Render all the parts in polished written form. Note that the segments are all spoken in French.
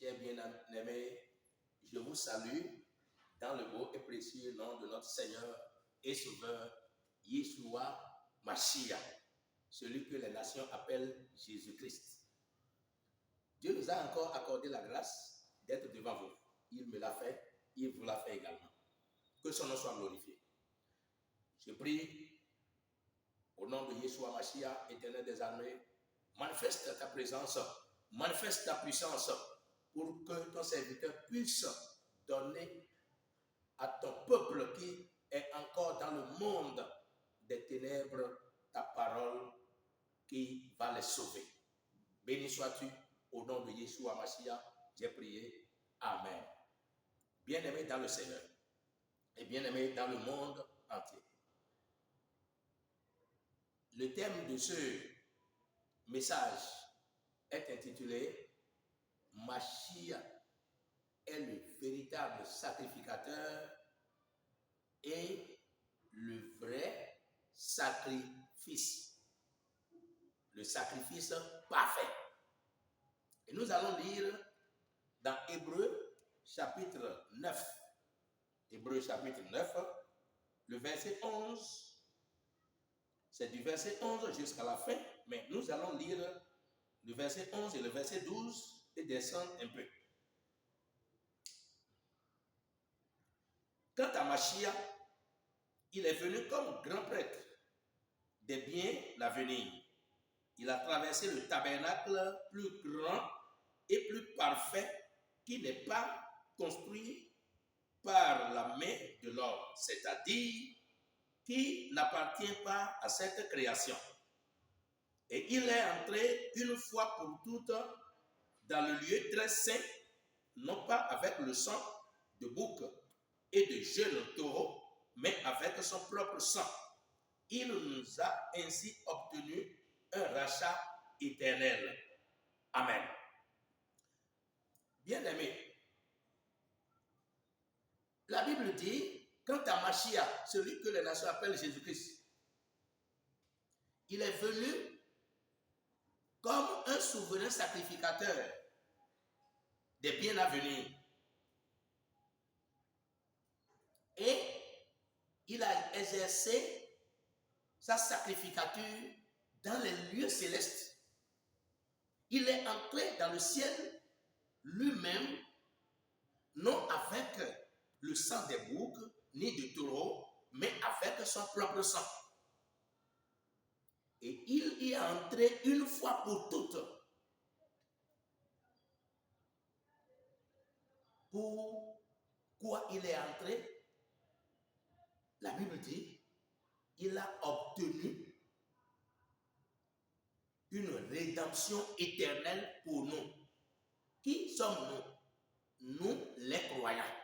Chers bien-aimés, je vous salue dans le beau et précieux nom de notre Seigneur et Sauveur, Yeshua Mashiach, celui que les nations appellent Jésus-Christ. Dieu nous a encore accordé la grâce d'être devant vous. Il me l'a fait, il vous l'a fait également. Que son nom soit glorifié. Je prie au nom de Yeshua Mashiach, éternel des armées, manifeste ta présence, manifeste ta puissance pour que ton serviteur puisse donner à ton peuple qui est encore dans le monde des ténèbres ta parole qui va les sauver. Béni sois-tu au nom de Yeshua Mashiach, j'ai prié. Amen. Bien-aimés dans le Seigneur et bien-aimés dans le monde entier. Le thème de ce message est intitulé « Mashiach est le véritable sacrificateur et le vrai sacrifice. » Le sacrifice parfait. Et nous allons lire dans Hébreux chapitre 9. Hébreux chapitre 9, le verset 11. C'est du verset 11 jusqu'à la fin, mais nous allons lire le verset 11 et le verset 12 et descendre un peu. Quant à Mashiach, il est venu comme grand prêtre des biens l'avenir. Il a traversé le tabernacle plus grand et plus parfait qui n'est pas construit par la main de l'homme, c'est-à-dire qui n'appartient pas à cette création. Et il est entré une fois pour toutes dans le lieu très saint, non pas avec le sang de bouc et de jeunes taureaux, mais avec son propre sang. Il nous a ainsi obtenu un rachat éternel. Amen. Bien-aimés, la Bible dit, quant à Mashiach, celui que les nations appellent Jésus-Christ, il est venu comme un souverain sacrificateur des biens à venir. Et il a exercé sa sacrificature dans les lieux célestes. Il est entré dans le ciel lui-même, non avec le sang des boucs ni de taureaux, mais avec son propre sang. Et il y est entré une fois pour toutes. Pourquoi il est entré? La Bible dit, il a obtenu une rédemption éternelle pour nous. Qui sommes-nous? Nous, les croyants.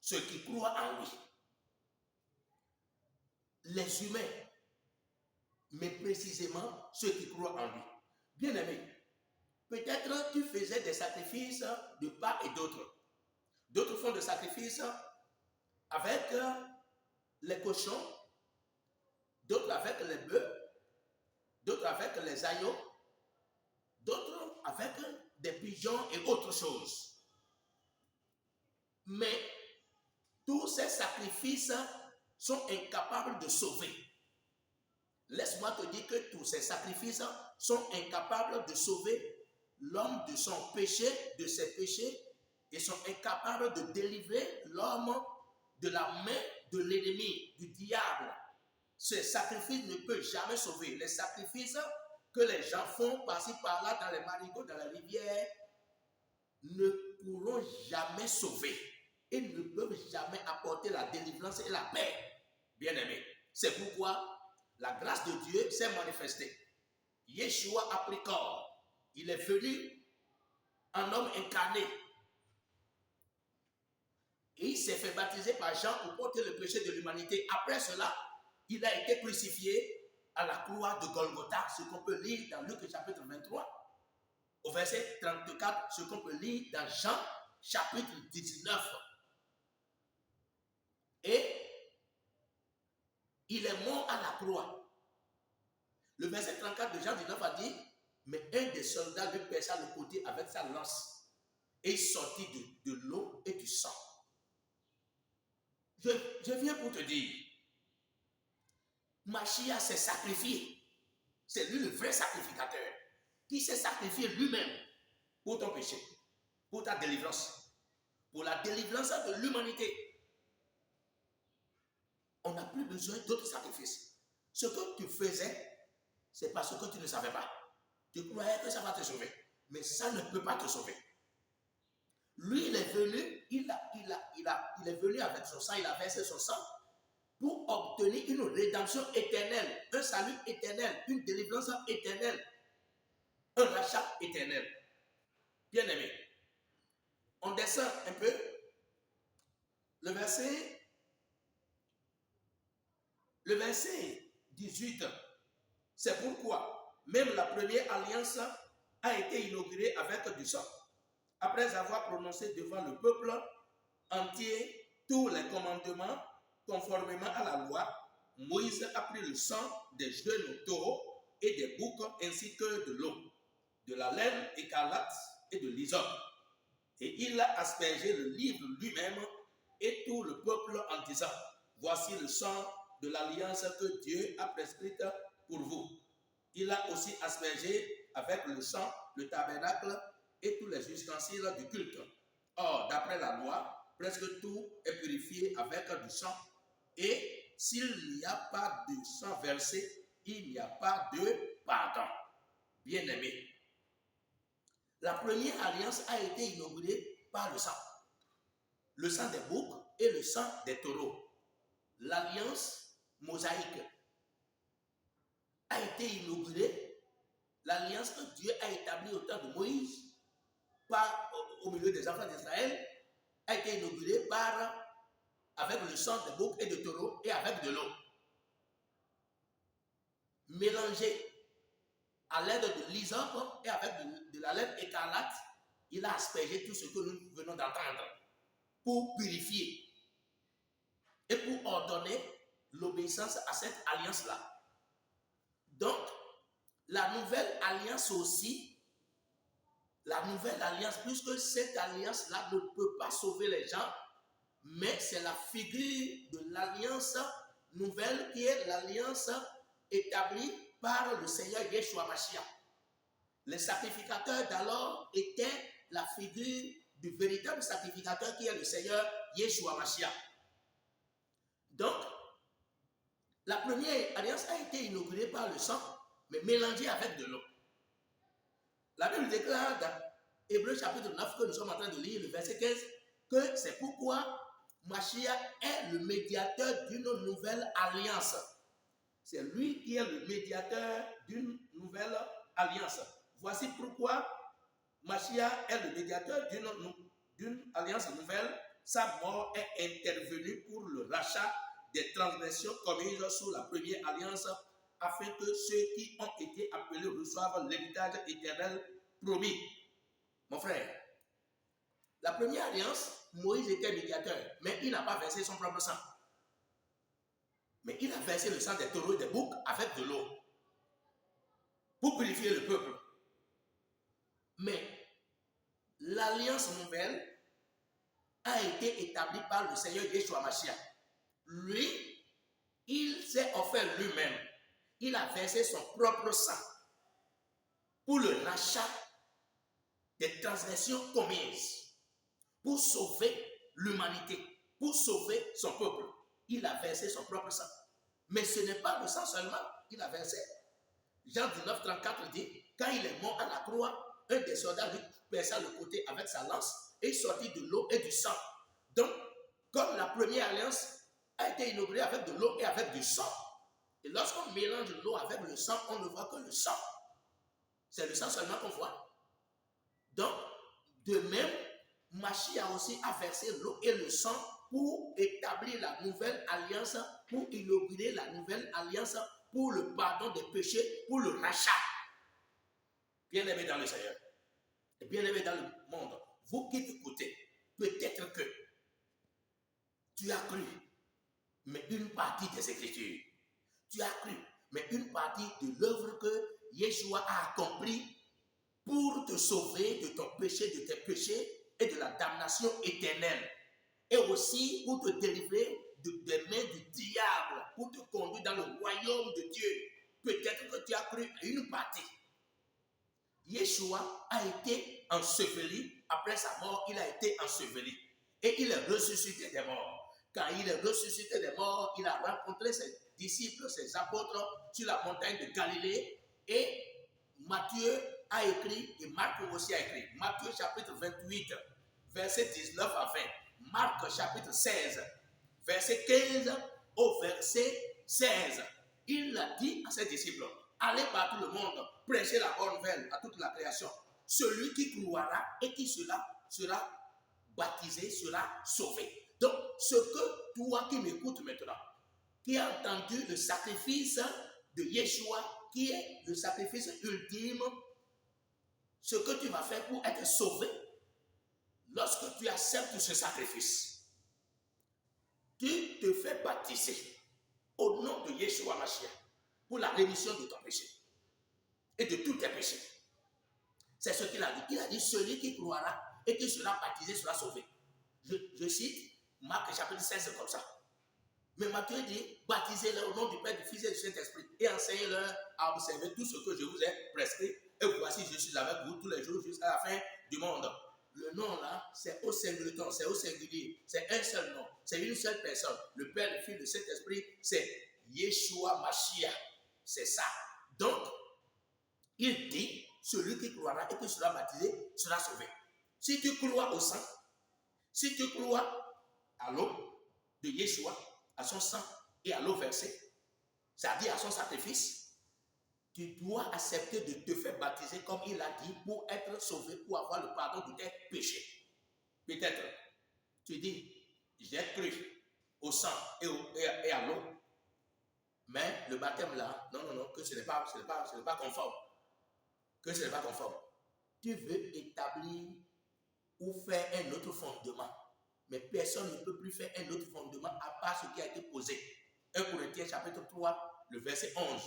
Ceux qui croient en lui. Les humains, mais précisément ceux qui croient en lui. Bien-aimé, peut-être tu faisais des sacrifices de part et d'autre. D'autres font des sacrifices avec les cochons, d'autres avec les bœufs, d'autres avec les agneaux, d'autres avec des pigeons et autres choses. Mais tous ces sacrifices sont incapables de sauver. Laisse-moi te dire que tous ces sacrifices sont incapables de sauver l'homme de son péché, de ses péchés, et sont incapables de délivrer l'homme de la main de l'ennemi, du diable. Ces sacrifices ne peuvent jamais sauver. Les sacrifices que les gens font par-ci par-là dans les marigots, dans la rivière, ne pourront jamais sauver. Ils ne peuvent jamais apporter la délivrance et la paix. Bien-aimés, c'est pourquoi la grâce de Dieu s'est manifestée. Yeshua a pris corps. Il est venu en homme incarné. Et il s'est fait baptiser par Jean pour porter le péché de l'humanité. Après cela, il a été crucifié à la croix de Golgotha, ce qu'on peut lire dans Luc chapitre 23. Au verset 34, ce qu'on peut lire dans Jean chapitre 19. Et il est mort à la croix. Le verset 34 de Jean 19 a dit, Mais un des soldats lui perça le côté avec sa lance et sortit de l'eau et du sang. Je viens pour te dire, Mashiach s'est sacrifié. C'est lui le vrai sacrificateur qui s'est sacrifié lui-même pour ton péché, pour ta délivrance, pour la délivrance de l'humanité. On n'a plus besoin d'autres sacrifices. Ce que tu faisais, c'est parce que tu ne savais pas. Tu croyais que ça va te sauver, mais ça ne peut pas te sauver. Lui, il est venu, il est venu avec son sang, il a versé son sang pour obtenir une rédemption éternelle, un salut éternel, une délivrance éternelle, un rachat éternel. Bien aimé, on descend un peu. Le verset 18, c'est pourquoi même la première alliance a été inaugurée avec du sang. Après avoir prononcé devant le peuple entier tous les commandements conformément à la loi, Moïse a pris le sang des jeunes taureaux et des boucs ainsi que de l'eau, de la laine écarlate et de l'hysope. Et il a aspergé le livre lui-même et tout le peuple en disant, voici le sang de l'alliance que Dieu a prescrite pour vous. Il a aussi aspergé avec le sang le tabernacle et tous les ustensiles du culte. Or, d'après la loi, presque tout est purifié avec du sang. Et s'il n'y a pas de sang versé, il n'y a pas de pardon. Bien-aimé, la première alliance a été inaugurée par le sang. Le sang des boucs et le sang des taureaux. L'alliance mosaïque a été inaugurée. L'alliance que Dieu a établie au temps de Moïse, au milieu des enfants d'Israël, a été inaugurée avec le sang de boucs et de taureaux et avec de l'eau. Mélangé à l'aide de l'hysope et avec de la laine écarlate, il a aspergé tout ce que nous venons d'entendre pour purifier et pour ordonner l'obéissance à cette alliance-là. Donc, la nouvelle alliance aussi, puisque cette alliance-là ne peut pas sauver les gens, mais c'est la figure de l'alliance nouvelle qui est l'alliance établie par le Seigneur Yeshua Mashiach. Les sacrificateurs d'alors étaient la figure du véritable sacrificateur qui est le Seigneur Yeshua Mashiach. Donc, la première alliance a été inaugurée par le sang, mais mélangée avec de l'eau. La Bible déclare dans Hébreux chapitre 9 que nous sommes en train de lire, le verset 15, que c'est pourquoi Mashiach est le médiateur d'une nouvelle alliance. C'est lui qui est le médiateur d'une nouvelle alliance. Voici pourquoi Mashiach est le médiateur d'une alliance nouvelle. Sa mort est intervenue pour le rachat des transgressions commises sous la première alliance, afin que ceux qui ont été appelés reçoivent l'héritage éternel promis. Mon frère, la première alliance, Moïse était médiateur, mais il n'a pas versé son propre sang. Mais il a versé le sang des taureaux et des boucs avec de l'eau pour purifier le peuple. Mais l'alliance nouvelle a été établie par le Seigneur Yeshua Mashiach. Lui, il s'est offert lui-même. Il a versé son propre sang pour le rachat des transgressions commises, pour sauver l'humanité, pour sauver son peuple. Il a versé son propre sang. Mais ce n'est pas le sang seulement qu'il a versé. Jean 19, 34 dit, quand il est mort à la croix, un des soldats lui perça le côté avec sa lance et il sortit de l'eau et du sang. Donc, comme la première alliance a été inaugurée avec de l'eau et avec du sang, et lorsqu'on mélange l'eau avec le sang, on ne voit que le sang. C'est le sang seulement qu'on voit. Donc, de même, Mashiach aussi a versé l'eau et le sang pour établir la nouvelle alliance, pour inaugurer la nouvelle alliance, pour le pardon des péchés, pour le rachat. Bien-aimés dans le Seigneur, et bien-aimés dans le monde, vous qui écoutez, peut-être que tu as cru, mais une partie des Écritures. Tu as cru, mais une partie de l'œuvre que Yeshua a accomplie pour te sauver de ton péché, de tes péchés et de la damnation éternelle. Et aussi pour te délivrer des mains du diable, pour te conduire dans le royaume de Dieu. Peut-être que tu as cru à une partie. Yeshua a été enseveli. Après sa mort, il a été enseveli. Et il est ressuscité des morts. Quand il est ressuscité des morts, il a rencontré ses disciples, ses apôtres sur la montagne de Galilée. Et Matthieu a écrit, et Marc aussi a écrit. Matthieu chapitre 28, verset 19 à 20. Marc chapitre 16, verset 15 au verset 16. Il a dit à ses disciples, allez par tout le monde, prêchez la bonne nouvelle à toute la création. Celui qui croira et qui sera baptisé sera sauvé. Donc, ce que toi qui m'écoutes maintenant, qui as entendu le sacrifice de Yeshua, qui est le sacrifice ultime, ce que tu vas faire pour être sauvé, lorsque tu acceptes ce sacrifice, tu te fais baptiser au nom de Yeshua Mashiach pour la rémission de ton péché et de tous tes péchés. C'est ce qu'il a dit. Il a dit, celui qui croira et qui sera baptisé sera sauvé. Je cite Marc chapitre 16 comme ça. Mais Matthieu dit, baptisez-les au nom du Père, du Fils et du Saint-Esprit et enseignez-leur à observer tout ce que je vous ai prescrit. Et voici, je suis avec vous tous les jours jusqu'à la fin du monde. Le nom là, c'est au singulier, c'est au singulier, c'est un seul nom, c'est une seule personne. Le Père, le Fils, le Saint-Esprit, c'est Yeshua Mashiach. C'est ça. Donc, il dit, celui qui croira et qui sera baptisé sera sauvé. Si tu crois au sang, si tu crois à l'eau de Yeshua, à son sang et à l'eau versée, c'est-à-dire à son sacrifice, tu dois accepter de te faire baptiser comme il a dit pour être sauvé, pour avoir le pardon de tes péchés. Peut-être, tu dis, j'ai cru au sang et à l'eau, mais le baptême là, non, que ce n'est pas conforme. Que ce n'est pas conforme. Tu veux établir ou faire un autre fondement, mais personne ne peut plus faire un autre fondement à part ce qui a été posé. 1 Corinthiens chapitre 3, le verset 11.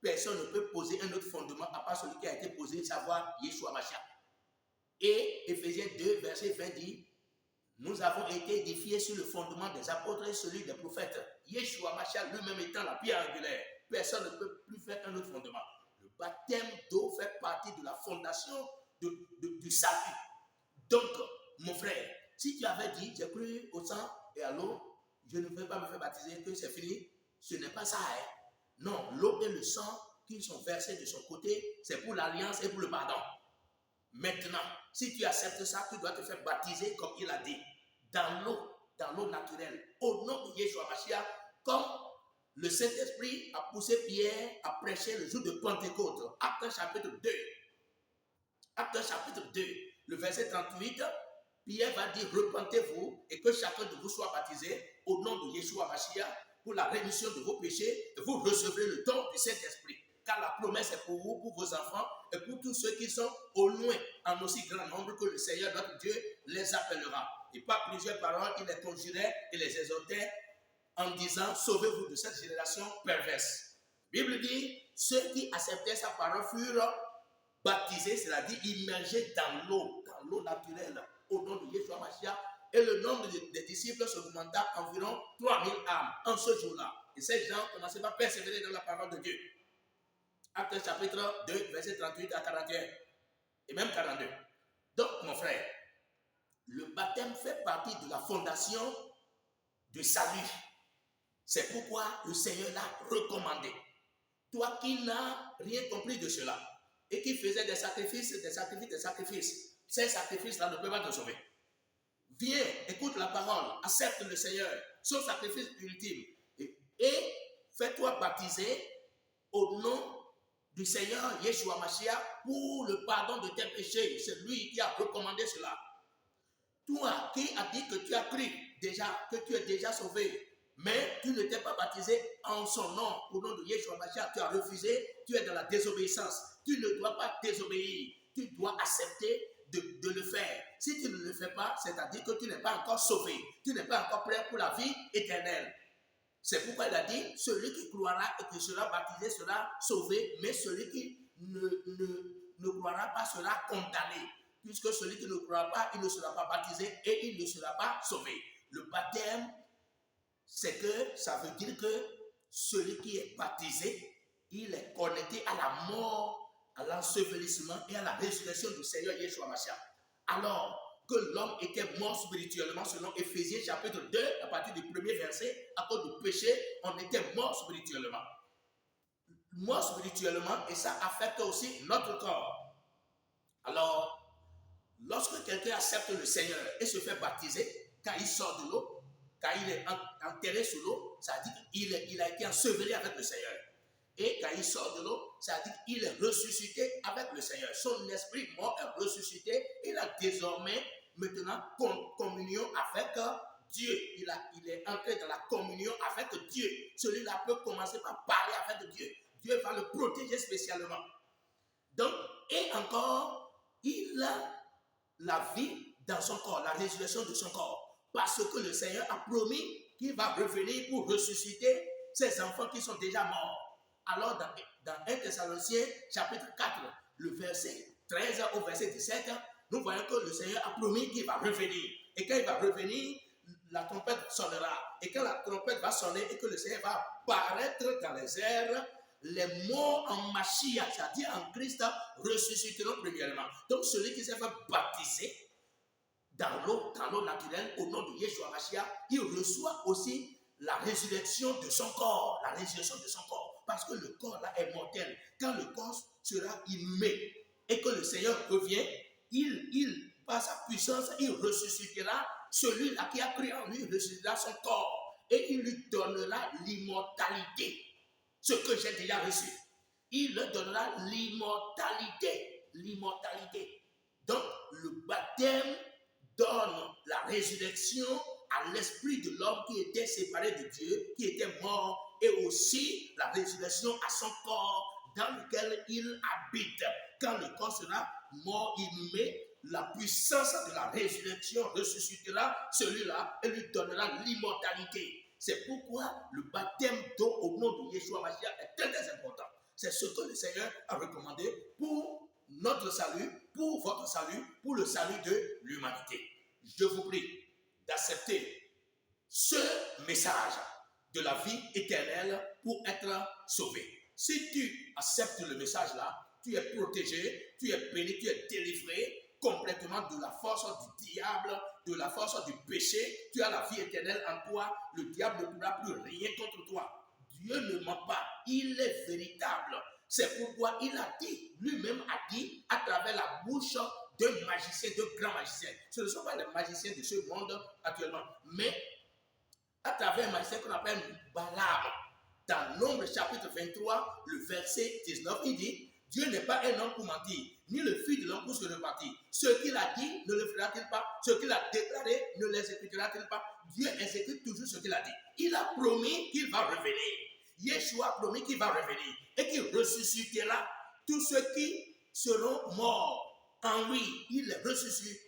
Personne ne peut poser un autre fondement à part celui qui a été posé, savoir Yeshua Mashiach. Et Éphésiens 2, verset 20 dit, nous avons été édifiés sur le fondement des apôtres et celui des prophètes. Yeshua Mashiach lui-même étant la pierre angulaire. Personne ne peut plus faire un autre fondement. Le baptême d'eau fait partie de la fondation du salut. Donc, mon frère, si tu avais dit, j'ai cru au sang et à l'eau, je ne vais pas me faire baptiser, que c'est fini, ce n'est pas ça. Hein? Non, l'eau et le sang qui sont versés de son côté, c'est pour l'alliance et pour le pardon. Maintenant, si tu acceptes ça, tu dois te faire baptiser comme il a dit, dans l'eau naturelle, au nom de Yeshua Mashiach, comme le Saint-Esprit a poussé Pierre à prêcher le jour de Pentecôte. Actes chapitre 2. Actes chapitre 2, le verset 38, Pierre va dire, repentez-vous et que chacun de vous soit baptisé au nom de Yeshua Mashiach pour la rémission de vos péchés et vous recevrez le don du Saint-Esprit. Car la promesse est pour vous, pour vos enfants et pour tous ceux qui sont au loin, en aussi grand nombre que le Seigneur notre Dieu les appellera. Et par plusieurs paroles, il les conjurait et les exhortait en disant, sauvez-vous de cette génération perverse. La Bible dit, ceux qui acceptaient sa parole furent baptisés, c'est-à-dire immergés dans l'eau naturelle, au nom de Yeshua Mashiach, et le nombre des disciples s'augmenta environ 3000 âmes en ce jour-là. Et ces gens commençaient à persévérer dans la parole de Dieu. Actes chapitre 2, verset 38 à 41, et même 42. Donc, mon frère, le baptême fait partie de la fondation du salut. C'est pourquoi le Seigneur l'a recommandé. Toi qui n'as rien compris de cela, et qui faisait des sacrifices, ces sacrifices-là ne peuvent pas te sauver. Viens, écoute la parole, accepte le Seigneur, son sacrifice ultime, et fais-toi baptiser au nom du Seigneur Yeshua Mashiach pour le pardon de tes péchés. C'est lui qui a recommandé cela. Toi qui as dit que tu as cru déjà, que tu es déjà sauvé, mais tu ne t'es pas baptisé en son nom, au nom de Yeshua Mashiach, tu as refusé, tu es dans la désobéissance. Tu ne dois pas désobéir, tu dois accepter de le faire. Si tu ne le fais pas, c'est-à-dire que tu n'es pas encore sauvé, tu n'es pas encore prêt pour la vie éternelle. C'est pourquoi il a dit, celui qui croira et qui sera baptisé sera sauvé, mais celui qui ne croira pas sera condamné. Puisque celui qui ne croira pas, il ne sera pas baptisé et il ne sera pas sauvé. Le baptême, c'est que ça veut dire que celui qui est baptisé, il est connecté à la mort, à l'ensevelissement et à la résurrection du Seigneur Yeshua Mashiach. Alors que l'homme était mort spirituellement, selon Éphésiens chapitre 2, à partir du premier verset, à cause du péché, on était mort spirituellement. Mort spirituellement, et ça affecte aussi notre corps. Alors, lorsque quelqu'un accepte le Seigneur et se fait baptiser, quand il sort de l'eau, quand il est enterré sous l'eau, ça dit qu'il a été enseveli avec le Seigneur. Et quand il sort de l'eau, ça dit qu'il est ressuscité avec le Seigneur. Son esprit mort est ressuscité. Il a désormais maintenant communion avec Dieu. Il est entré dans la communion avec Dieu. Celui-là peut commencer par parler avec Dieu. Dieu va le protéger spécialement. Donc, et encore, il a la vie dans son corps, la résurrection de son corps. Parce que le Seigneur a promis qu'il va revenir pour ressusciter ses enfants qui sont déjà morts. Alors, dans 1 Thessaloniciens, chapitre 4, le verset 13 au verset 17, nous voyons que le Seigneur a promis qu'il va revenir. Et quand il va revenir, la trompette sonnera. Et quand la trompette va sonner et que le Seigneur va apparaître dans les airs, les morts en Mashiach, c'est-à-dire en Christ, ressusciteront premièrement. Donc, celui qui s'est fait baptiser dans l'eau naturelle, au nom de Yeshua Mashiach, il reçoit aussi la résurrection de son corps. La résurrection de son corps. Parce que le corps là est mortel. Quand le corps sera inhumé et que le Seigneur revient, il par sa puissance, il ressuscitera celui-là qui a cru en lui, ressuscitera son corps. Et il lui donnera l'immortalité. Ce que j'ai déjà reçu. Il leur donnera l'immortalité. L'immortalité. Donc, le baptême donne la résurrection à l'esprit de l'homme qui était séparé de Dieu, qui était mort, et aussi la résurrection à son corps dans lequel il habite. Quand le corps sera mort, inhumé, la puissance de la résurrection ressuscitera celui-là et lui donnera l'immortalité. C'est pourquoi le baptême d'eau au nom de Yeshua Mashiach est très, très important. C'est ce que le Seigneur a recommandé pour notre salut, pour votre salut, pour le salut de l'humanité. Je vous prie d'accepter ce message de la vie éternelle pour être sauvé. Si tu acceptes le message là, tu es protégé, tu es béni, tu es délivré complètement de la force du diable, de la force du péché. Tu as la vie éternelle en toi. Le diable ne pourra plus rien contre toi. Dieu ne ment pas. Il est véritable. C'est pourquoi il a dit, lui-même a dit, à travers la bouche d'un magicien, de grands magiciens. Ce ne sont pas les magiciens de ce monde actuellement, mais à travers un magicien qu'on appelle Balaam. Dans Nombre chapitre 23, le verset 19, il dit, Dieu n'est pas un homme pour mentir, ni le fils de l'homme pour se repentir. Ce qu'il a dit, ne le fera-t-il pas? Ce qu'il a déclaré, ne l'exécutera-t-il pas? Dieu exécute toujours ce qu'il a dit. Il a promis qu'il va revenir. Yeshua a promis qu'il va revenir et qu'il ressuscitera tous ceux qui seront morts en lui. Il les ressuscitera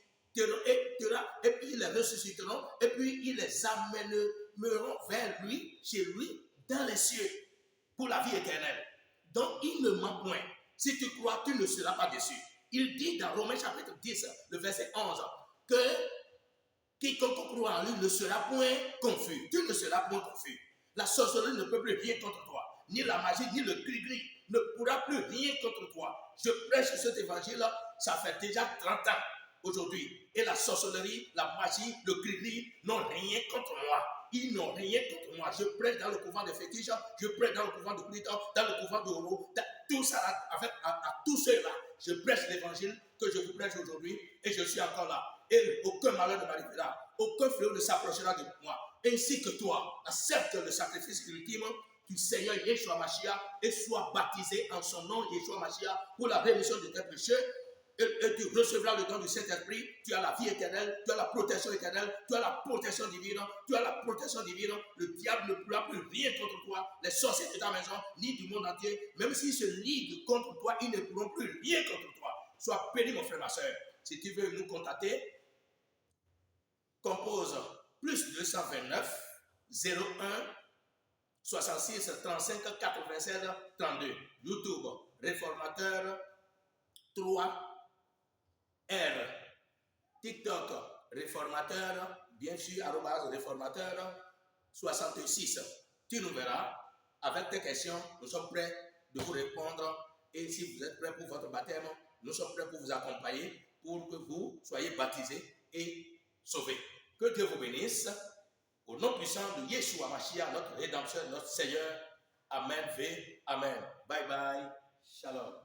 et puis ils les ressusciteront et puis ils les amèneront vers lui, chez lui, dans les cieux pour la vie éternelle. Donc il ne ment point. Si tu crois, tu ne seras pas déçu. Il dit dans Romains chapitre 10, le verset 11, que quiconque croit en lui ne sera point confus. Tu ne seras point confus. La sorcellerie ne peut plus rien contre toi. Ni la magie, ni le gris-gris ne pourra plus rien contre toi. Je prêche cet évangile, ça fait déjà 30 ans aujourd'hui. Et la sorcellerie, la magie, le gris-gris n'ont rien contre moi. Ils n'ont rien contre moi. Je prêche dans le couvent de fétiches, je prêche dans le couvent de Pliton, dans le couvent de Horo, tout ça, à tous ceux-là. Je prêche l'évangile que je vous prêche aujourd'hui et je suis encore là. Et aucun malheur ne m'arrivera, aucun fléau ne s'approchera de moi. Ainsi que toi, accepte le sacrifice ultime du Seigneur Yeshua Mashiach et sois baptisé en son nom Yeshua Mashiach pour la rémission de tes péchés. Et tu recevras le don du Saint-Esprit, tu as la vie éternelle, tu as la protection éternelle, tu as la protection divine, le diable ne pourra plus rien contre toi, les sorciers de ta maison, ni du monde entier, même s'ils se liguent contre toi, ils ne pourront plus rien contre toi. Sois béni mon frère, ma soeur. Si tu veux nous contacter, compose plus 229 01 66 35 87 32. YouTube, Réformateur 3 R. TikTok, réformateur, bien sûr, @réformateur 66. Tu nous verras. Avec tes questions, nous sommes prêts de vous répondre. Et si vous êtes prêts pour votre baptême, nous sommes prêts pour vous accompagner pour que vous soyez baptisés et sauvés. Que Dieu vous bénisse. Au nom puissant de Yeshua Mashiach, notre rédempteur, notre Seigneur. Amen. Amen. Bye bye. Shalom.